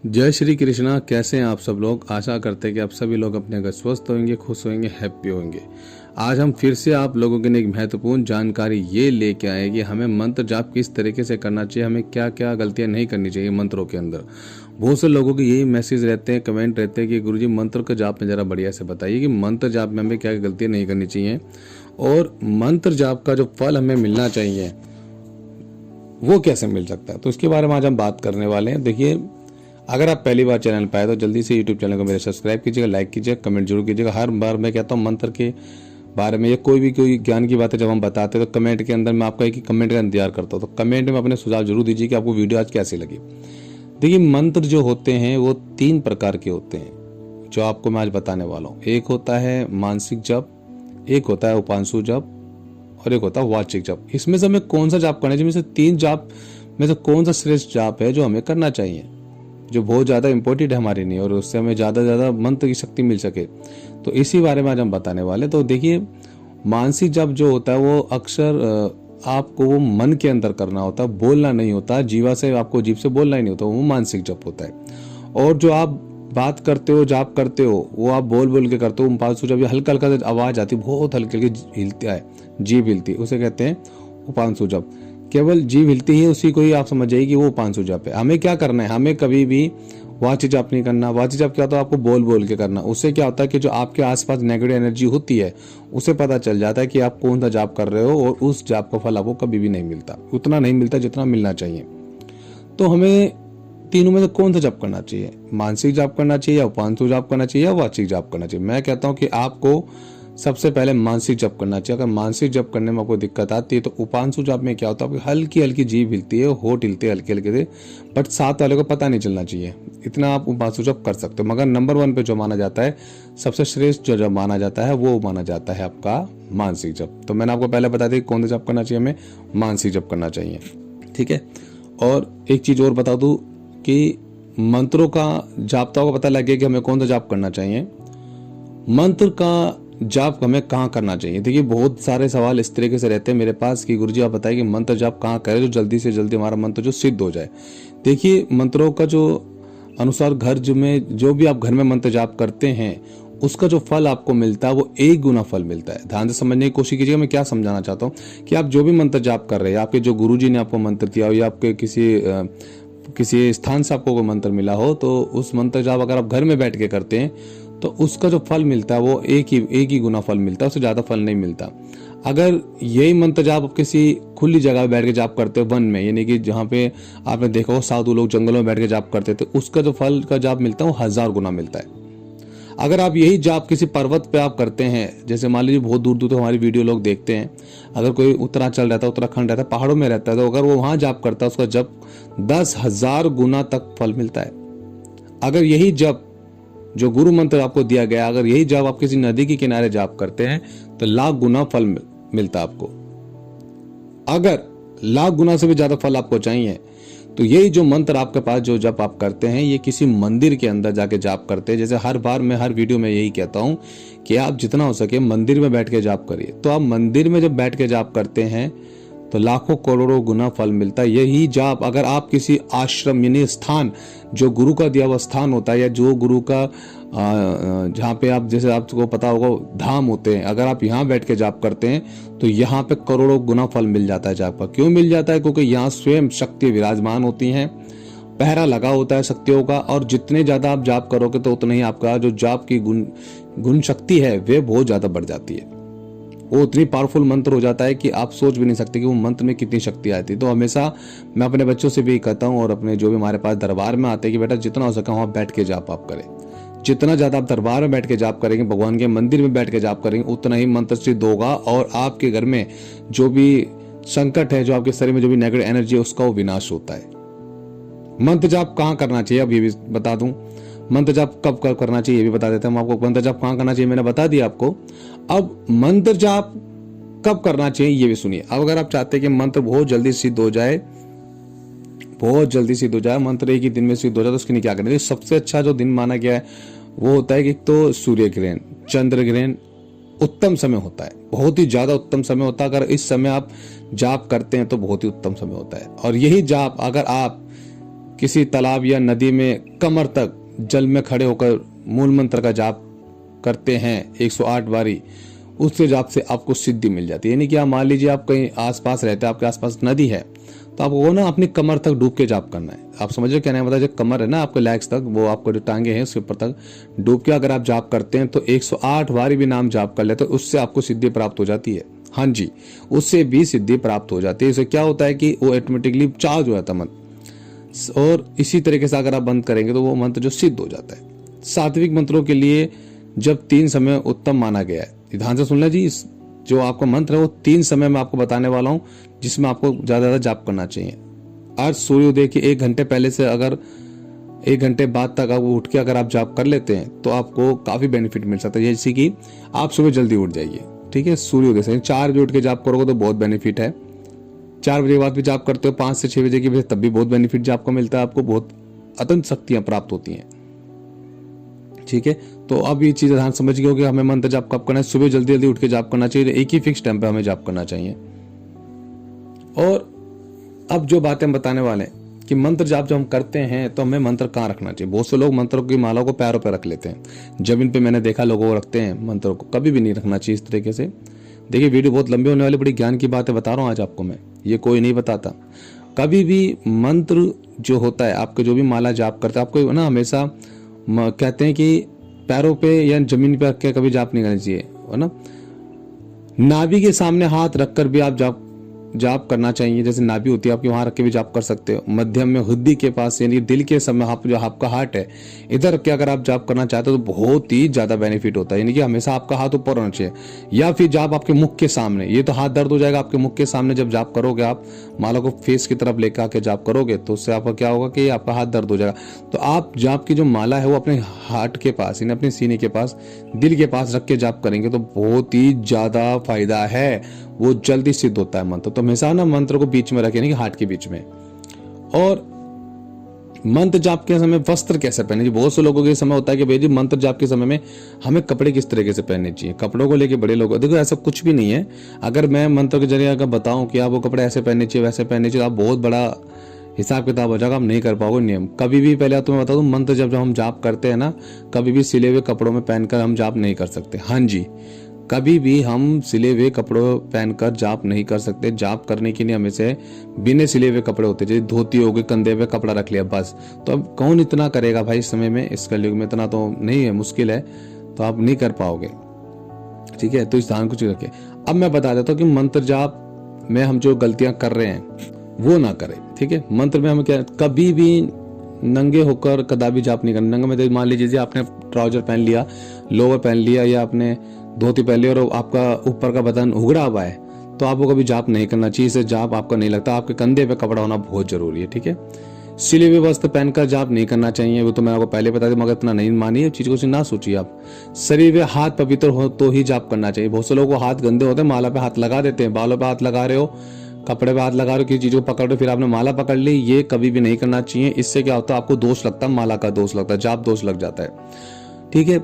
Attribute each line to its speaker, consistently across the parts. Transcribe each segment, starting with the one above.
Speaker 1: जय श्री कृष्णा। कैसे हैं आप सब लोग। आशा करते हैं कि आप सभी लोग अपने घर स्वस्थ होंगे, खुश होंगे, हैप्पी होंगे। आज हम फिर से आप लोगों के लिए एक महत्वपूर्ण जानकारी ये लेके आए कि हमें मंत्र जाप किस तरीके से करना चाहिए, हमें क्या क्या गलतियां नहीं करनी चाहिए मंत्रों के अंदर। बहुत से लोगों के यही मैसेज रहते हैं, कमेंट रहते हैं कि गुरुजी मंत्र का जाप में ज़रा बढ़िया से बताइए कि मंत्र जाप में हमें क्या गलतियाँ नहीं करनी चाहिए और मंत्र जाप का जो फल हमें मिलना चाहिए वो कैसे मिल सकता है। तो इसके बारे में आज हम बात करने वाले हैं। देखिए, अगर आप पहली बार चैनल पर आए तो जल्दी से यूट्यूब चैनल को मेरे सब्सक्राइब कीजिएगा, लाइक कीजिएगा, कमेंट जरूर कीजिएगा। हर बार मैं कहता हूँ मंत्र के बारे में या कोई ज्ञान की बातें जब हम बताते हैं तो कमेंट के अंदर मैं आपका एक ही कमेंट का इंतजार करता हूँ। तो कमेंट में अपने सुझाव जरूर दीजिए कि आपको वीडियो आज कैसी लगी। देखिए, मंत्र जो होते हैं वो 3 प्रकार के होते हैं जो आपको मैं आज बताने वाला हूँ। एक होता है मानसिक जप, एक होता है उपांशु जप और एक होता है वाचिक जप। इसमें से हमें कौन सा जाप करना चाहिए, में से 3 जाप में से कौन सा श्रेष्ठ जाप है जो हमें करना चाहिए, जो बहुत ज़्यादा इंपॉर्टेंट है हमारे लिए और उससे हमें ज़्यादा से ज़्यादा मंत्र की शक्ति मिल सके। तो इसी बारे में आज हम बताने वाले। तो देखिए, मानसिक जप जो होता है वो अक्सर आपको वो मन के अंदर करना होता है, बोलना नहीं होता, जीवा से आपको जीभ से बोलना ही नहीं होता, वो मानसिक जप होता है। और जो आप बात करते हो, जाप करते हो, वो आप बोल बोल के करते हो। उपांशु जब हल्का हल्का आवाज आती है, बहुत हल्की हल्की हिलता है, जीभ हिलती है, उसे कहते हैं उपांशु जप। केवल जीभ हिलती है उसी को ही आप समझ जाइए कि वो उपांशु जप है। हमें क्या करना है, हमें कभी भी वाची जप नहीं करना। वाची जप क्या होता है, आपको बोल बोल के करना। उससे क्या होता है कि जो आपके आसपास नेगेटिव एनर्जी होती है उसे पता चल जाता है कि आप कौन सा जाप कर रहे हो और उस जाप का फल आपको कभी भी नहीं मिलता, उतना नहीं मिलता जितना मिलना चाहिए। तो हमें तीनों में से कौन सा जाप करना चाहिए, मानसिक जाप करना चाहिए या उपांशु जाप करना चाहिए या वाचिक जाप करना चाहिए। मैं कहता हूं कि आपको सबसे पहले मानसिक जप करना चाहिए। अगर मानसिक जप करने में आपको दिक्कत आती है तो उपांशु जप में क्या होता है, आपकी हल्की हल्की जीभ हिलती है, होठ हिलते हैं हल्के हल्के से, बट साथ वाले को पता नहीं चलना चाहिए। इतना आप उपांशु जप कर सकते हो। मगर नंबर 1 पे जो माना जाता है, सबसे श्रेष्ठ जो जप माना जाता है वो माना जाता है आपका मानसिक जप। तो मैंने आपको पहले बता दी कौन सा जप करना चाहिए, हमें मानसिक जप करना चाहिए। ठीक है। और एक चीज और बता दूं कि मंत्रों का जापताओं का पता लग गया कि हमें कौन सा जाप करना चाहिए। मंत्र का जाप हमें कहाँ करना चाहिए। देखिए, बहुत सारे सवाल इस तरीके से रहते हैं मेरे पास कि गुरुजी आप बताइए कि मंत्र जाप कहाँ करें जो जल्दी से जल्दी हमारा मंत्र जो सिद्ध हो जाए। देखिए, मंत्रों का जो अनुसार घर में जो भी आप घर में मंत्र जाप करते हैं उसका जो फल आपको मिलता है वो 1 गुना फल मिलता है। ध्यान से समझने की कोशिश कीजिएगा मैं क्या समझाना चाहता हूँ कि आप जो भी मंत्र जाप कर रहे हैं, आपके जो गुरुजी ने आपको मंत्र दिया हो या आपके किसी स्थान से आपको कोई मंत्र मिला हो, तो उस मंत्र जाप अगर आप घर में बैठ के करते हैं तो उसका जो फल मिलता है वो एक ही गुना फल मिलता है, उससे ज्यादा फल नहीं मिलता। अगर यही मंत्र जाप आप किसी खुली जगह बैठ के जाप करते हो, वन में, यानी कि जहाँ पे आपने देखा हो साधु लोग जंगलों में बैठ के जाप करते थे, उसका जो फल का जाप मिलता है वो 1000 गुना मिलता है। अगर आप यही जाप किसी पर्वत पे आप करते हैं, जैसे मान लीजिए बहुत दूर दूर तो हमारी वीडियो लोग देखते हैं, अगर कोई उत्तरांचल रहता है, उत्तराखंड रहता है, पहाड़ों में रहता है, तो अगर वो वहां जाप करता है उसका जप 10,000 गुना तक फल मिलता है। अगर यही जप जो गुरु मंत्र आपको दिया गया, अगर यही जाप आप किसी नदी के किनारे जाप करते हैं तो लाख गुना फल मिलता आपको। अगर लाख गुना से भी ज्यादा फल आपको चाहिए तो यही जो मंत्र आपके पास जो जप आप करते हैं ये किसी मंदिर के अंदर जाके जाप करते हैं। जैसे हर बार मैं हर वीडियो में यही कहता हूं कि आप जितना हो सके मंदिर में बैठ के जाप करिए। तो आप मंदिर में जब बैठ के जाप करते हैं तो लाखों करोड़ों गुना फल मिलता है। यही जाप अगर आप किसी आश्रम यानी स्थान जो गुरु का दिया हुआ स्थान होता है या जो गुरु का जहाँ पे आप, जैसे आपको पता होगा धाम होते हैं, अगर आप यहाँ बैठ के जाप करते हैं तो यहाँ पे करोड़ों गुना फल मिल जाता है जाप का। क्यों मिल जाता है? क्योंकि यहाँ स्वयं शक्ति विराजमान होती हैं, पहरा लगा होता है शक्तियों का, और जितने ज्यादा आप जाप करोगे तो उतना ही आपका जो जाप की गुण शक्ति है वे बहुत ज्यादा बढ़ जाती है। वो उतनी पावरफुल मंत्र हो जाता है कि आप सोच भी नहीं सकते कि वो मंत्र में कितनी शक्ति आती है। तो हमेशा मैं अपने बच्चों से भी कहता हूँ और अपने जो भी हमारे पास दरबार में आते हैं कि बेटा जितना हो सके वहां बैठ के जाप आप करें। जितना ज्यादा आप दरबार में बैठ के जाप करेंगे, भगवान के मंदिर में बैठ के जाप करेंगे, उतना ही मंत्र सिद्ध होगा और आपके घर में जो भी संकट है, जो आपके शरीर में जो भी नेगेटिव एनर्जी है उसका वो विनाश होता है। मंत्र जाप कहाँ करना चाहिए अब ये भी बता दूं, मंत्र जाप कब कब करना चाहिए ये भी बता देता हूं आपको। मंत्र जाप कहाँ करना चाहिए मैंने बता दिया आपको। अब मंत्र जाप कब करना चाहिए ये भी सुनिए। अब अगर आप चाहते हैं कि मंत्र बहुत जल्दी सिद्ध हो जाए, मंत्र एक ही दिन में सिद्ध हो जाए, तो उसके लिए क्या करें? सबसे अच्छा जो दिन माना गया है वो होता है कि तो सूर्य ग्रहण, चंद्र ग्रहण उत्तम समय होता है, बहुत ही ज्यादा उत्तम समय होता है। अगर इस समय आप जाप करते हैं तो बहुत ही उत्तम समय होता है। और यही जाप अगर आप किसी तालाब या नदी में कमर तक जल में खड़े होकर मूल मंत्र का जाप करते हैं 108 बारी, उससे जाप से आपको सिद्धि मिल जाती है। यानी कि आप मान लीजिए आप कहीं आसपास रहते हैं, आपके आसपास नदी है, तो आपको वो ना अपनी कमर तक डूब के जाप करना है। आप समझ रहे कहने का मतलब, जो कमर है ना आपके लेग्स तक, वो आपको जो टांगे हैं उसके ऊपर तक डूब के अगर आप जाप करते हैं तो 108 बारी भी नाम जाप कर लेते तो उससे आपको सिद्धि प्राप्त हो जाती है। हाँ जी, उससे भी सिद्धि प्राप्त हो जाती है। इससे क्या होता है कि वो ऑटोमेटिकली चार्ज हो जाता है मंत्र, और इसी तरीके से अगर आप बंद करेंगे तो वो मंत्र जो सिद्ध हो जाता है। सात्विक मंत्रों के लिए जब 3 समय उत्तम माना गया है। ध्यान से सुन लें जी, जो आपका मंत्र है वो 3 समय में आपको बताने वाला हूं, जिसमें आपको ज्यादा जाप करना चाहिए। आज सूर्योदय के 1 घंटे पहले से अगर 1 घंटे बाद तक आप उठ के अगर आप जाप कर लेते हैं तो आपको काफी बेनिफिट मिल सकता है। जैसे कि आप सुबह जल्दी उठ जाइए, ठीक है, सूर्योदय से 4 बजे उठ के जाप करोगे तो बहुत बेनिफिट है। 4 बजे के बाद भी जाप करते हो 5 से 6 बजे की वजह तब भी बहुत बेनिफिट जाप का मिलता है, आपको बहुत अत्यंत शक्तियां प्राप्त होती हैं। ठीक है, तो अब ये चीजें ध्यान समझ गए हो कि हमें मंत्र जाप कब करना है। सुबह जल्दी जल्दी उठ के जाप करना चाहिए, एक ही फिक्स टाइम पे हमें जाप करना चाहिए। और अब जो बातें हम बताने वाले हैं कि मंत्र जाप जब हम करते हैं तो हमें मंत्र कहाँ रखना चाहिए। बहुत से लोग मंत्रों की मालाओं को पैरों पर रख लेते हैं, जमीन पे मैंने देखा लोगों को रखते हैं। मंत्रों को कभी भी नहीं रखना चाहिए इस तरीके से। देखिए वीडियो बहुत लंबी होने वाली, बड़ी ज्ञान की बातें बता रहा हूँ आज आपको मैं, ये कोई नहीं बताता। कभी भी मंत्र जो होता है, आपके जो भी माला जाप करते हैं, आपको ना हमेशा कहते हैं कि पैरों पे या जमीन पे रख के कभी जाप नहीं करना चाहिए, है ना। नाभि के सामने हाथ रखकर भी आप जाप करना चाहिए। जैसे नाभि होती है आपकी, वहां रख के भी जाप कर सकते हो। मध्यम में हृदय के पास यानी दिल के समय आप जो आपका हार्ट है इधर रख के अगर आप जाप करना चाहते हो तो बहुत ही ज्यादा बेनिफिट होता है। यानी कि हमेशा आपका हाथ ऊपर होना चाहिए, या फिर जाप आपके मुख के सामने। ये तो हाथ दर्द हो जाएगा आपके मुख के सामने जब जाप करोगे, आप माला को फेस की तरफ लेकर आके जाप करोगे तो उससे आपका क्या होगा कि आपका हाथ दर्द हो जाएगा। तो आप जाप की जो माला है वो अपने हार्ट के पास यानी अपने सीने के पास, दिल के पास रख के जाप करेंगे तो बहुत ही ज्यादा फायदा है, वो जल्दी सिद्ध होता है मंत्र। तो हमेशा ना मंत्र को बीच में रखें, यानी कि हार्ट के बीच में। और मंत्र जाप के समय वस्त्र कैसे पहने जी। बहुत से लोगों के समय होता है कि भाई जी मंत्र जाप के समय में हमें कपड़े किस तरीके से पहनने चाहिए। कपड़ों को लेके बड़े लोग, देखो ऐसा कुछ भी नहीं है। अगर मैं मंत्र के जरिए अगर बताऊं कि आप वो कपड़े ऐसे पहनने चाहिए वैसे पहनने चाहिए, आप बहुत बड़ा हिसाब किताब हो जाएगा, आप नहीं कर पाओगे नियम। कभी भी पहले तो मैं बता दूं, मंत्र जब हम जाप करते हैं ना, कभी भी सिले हुए कपड़ों में पहनकर हम जाप नहीं कर सकते। हाँ जी, कभी भी हम सिले हुए कपड़ों पहनकर जाप नहीं कर सकते। जाप करने के लिए हमेशा बिना सिले हुए कपड़े होते, जैसे धोती हो गई, कंधे पे कपड़ा रख लिया बस। तो अब कौन इतना करेगा भाई इस समय में, इस कलयुग में इतना तो नहीं है, मुश्किल है, तो आप नहीं कर पाओगे। ठीक है, तो इस ध्यान को रखें। अब मैं बता देता हूँ कि मंत्र जाप में हम जो गलतियां कर रहे हैं वो ना करें। ठीक है, मंत्र में हम क्या, कभी भी नंगे होकर कदापि जाप नहीं करना। नंगे में मान लीजिए आपने ट्राउजर पहन लिया, लोअर पहन लिया, या आपने धोती पहन ली और आपका ऊपर का बदन उघड़ा हुआ है, तो आपको कभी जाप नहीं करना चाहिए। इससे जाप आपका नहीं लगता। आपके कंधे पे कपड़ा होना बहुत जरूरी है। ठीक है, सिले हुए वस्त्र पहनकर जाप नहीं करना चाहिए, वो तो मैं आपको पहले बता दी, मगर इतना नहीं मानिए, चीज को ना सोचिए आप। शरीर में हाथ पवित्र हो तो ही जाप करना चाहिए। बहुत से लोगों को हाथ गंदे होते हैं, माला पे हाथ लगा देते हैं, बालों पे हाथ लगा रहे हो, कपड़े पे हाथ लगा रहे हो, किसी चीज को पकड़ रहे हो, फिर आपने माला पकड़ ली, ये कभी भी नहीं करना चाहिए। इससे क्या होता है, आपको दोष लगता है, माला का दोष लगता है, जाप दोष लग जाता है। ठीक है,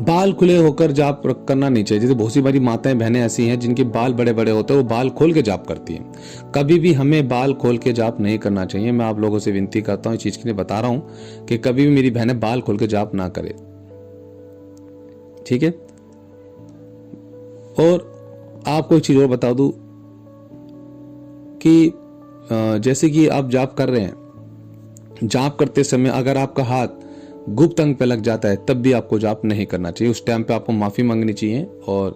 Speaker 1: बाल खुले होकर जाप करना नहीं चाहिए। जैसे बहुत सी बारी माताएं बहनें ऐसी हैं जिनके बाल बड़े बड़े होते हैं, वो बाल खोल के जाप करती हैं। कभी भी हमें बाल खोल के जाप नहीं करना चाहिए। मैं आप लोगों से विनती करता हूँ, इस चीज के लिए बता रहा हूँ कि कभी भी मेरी बहनें बाल खोल के जाप ना करे। ठीक है, और आपको एक चीज और बता दूं कि जैसे कि आप जाप कर रहे हैं, जाप करते समय अगर आपका हाथ गुप्त अंग पे लग जाता है तब भी आपको जाप नहीं करना चाहिए। उस टाइम पे आपको माफी मांगनी चाहिए और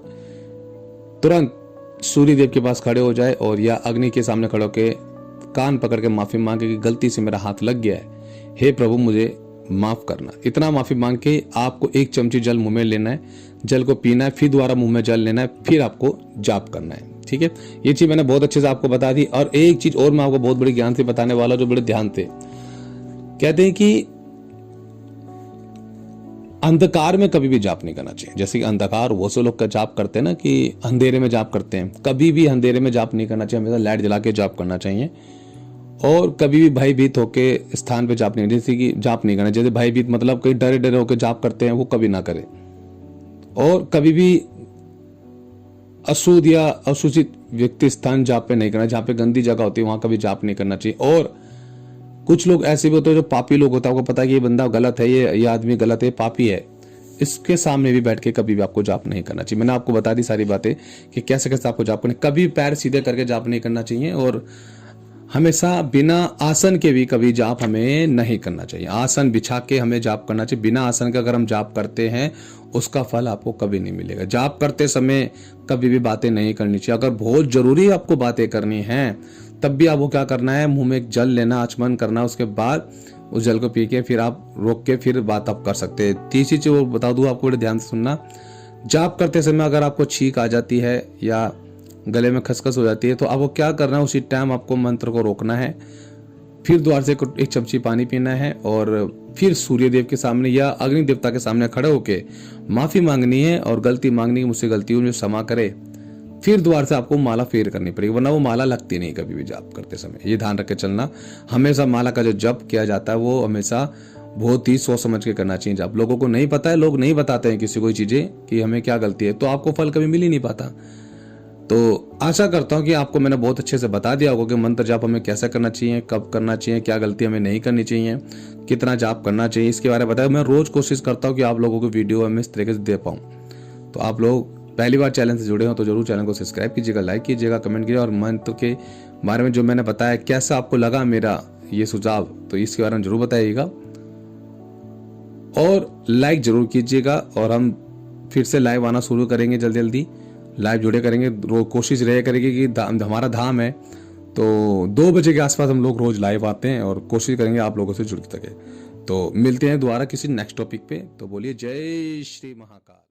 Speaker 1: तुरंत सूर्य देव के पास खड़े हो जाए और या अग्नि के सामने खड़े होकर कान पकड़ के माफी मांगे कि गलती से मेरा हाथ लग गया है, हे प्रभु मुझे माफ करना। इतना माफी मांग के आपको 1 चमची जल मुंह में लेना है, जल को पीना है, फिर दोबारा मुंह में जल लेना है, फिर आपको जाप करना है। ठीक है, ये चीज मैंने बहुत अच्छे से आपको बता दी। और एक चीज और मैं आपको बहुत बड़ी ज्ञान से बताने वाला, जो बड़े ध्यान से कहते हैं कि अंधकार में कभी भी जाप नहीं करना चाहिए। जैसे कि अंधकार वो से लोग का जाप करते हैं ना, कि अंधेरे में जाप करते हैं, कभी भी अंधेरे में जाप नहीं करना चाहिए। हमेशा लाइट जला के जाप करना चाहिए। और कभी भी भयभीत होके स्थान पे जाप नहीं, जैसे कि जाप नहीं करना। जैसे भयभीत मतलब कहीं डरे डरे होकर जाप करते हैं, वो कभी ना करें। और कभी भी अशुद्ध या असूचित व्यक्ति स्थान जाप पे नहीं करना। जहाँ पे गंदी जगह होती है वहां कभी जाप नहीं करना चाहिए। और कुछ लोग ऐसे भी होते हैं जो पापी लोग होते हैं, आपको पता है कि ये बंदा गलत है, ये आदमी गलत है, पापी है, इसके सामने भी बैठ के कभी भी आपको जाप नहीं करना चाहिए। मैंने आपको बता दी सारी बातें कि कैसे कैसे आपको जाप करना, कभी पैर सीधे करके जाप नहीं करना चाहिए, और हमेशा बिना आसन के भी कभी जाप हमें नहीं करना चाहिए। आसन बिछा के हमें जाप करना चाहिए, बिना आसन के अगर हम जाप करते हैं उसका फल आपको कभी नहीं मिलेगा। जाप करते समय कभी भी बातें नहीं करनी चाहिए। अगर बहुत जरूरी आपको बातें करनी है तब भी आपको क्या करना है, मुंह में एक जल लेना, आचमन करना, उसके बाद उस जल को पी के फिर आप रोक के फिर बात आप कर सकते हैं। तीसरी चीज वो बता दूं आपको, बड़े ध्यान से सुनना, जाप करते समय अगर आपको छींक आ जाती है या गले में खसखस हो जाती है तो आपको क्या करना है, उसी टाइम आपको मंत्र को रोकना है, फिर द्वार से एक चमची पानी पीना है और फिर सूर्य देव के सामने या अग्नि देवता के सामने खड़े होके माफी मांगनी है और गलती मांगनी है, मुझसे गलती हुई, मुझे क्षमा करे। फिर द्वार से आपको माला फेर करनी पड़ेगी, वरना वो माला लगती नहीं कभी भी जाप करते समय। ये ध्यान रख के चलना, हमेशा माला का जो जप किया जाता है वो हमेशा बहुत ही सोच समझ के करना चाहिए। जब लोगों को नहीं पता है, लोग नहीं बताते हैं किसी को चीजें कि हमें क्या गलती है, तो आपको फल कभी मिल ही नहीं पाता। तो आशा करता हूं कि आपको मैंने बहुत अच्छे से बता दिया होगा कि मंत्र जाप हमें कैसे करना चाहिए, कब करना चाहिए, क्या गलती हमें नहीं करनी चाहिए, कितना जाप करना चाहिए, इसके बारे में बताया। मैं रोज कोशिश करता हूं कि आप लोगों को वीडियो मैं इस तरीके से दे पाऊं। तो आप लोग पहली बार चैनल से जुड़े हो तो जरूर चैनल को सब्सक्राइब कीजिएगा, लाइक कीजिएगा, कमेंट कीजिएगा, और मंत्र के बारे में जो मैंने बताया कैसा आपको लगा मेरा ये सुझाव, तो इसके बारे में जरूर बताइएगा और लाइक जरूर कीजिएगा। और हम फिर से लाइव आना शुरू करेंगे, जल्दी जल्दी लाइव जुड़े करेंगे। रोज कोशिश रहे करेगी कि हमारा धाम है तो 2 बजे के आसपास हम लोग रोज लाइव आते हैं और कोशिश करेंगे आप लोगों से जुड़ सके। तो मिलते हैं दोबारा किसी नेक्स्ट टॉपिक पे। तो बोलिए जय श्री महाकाल।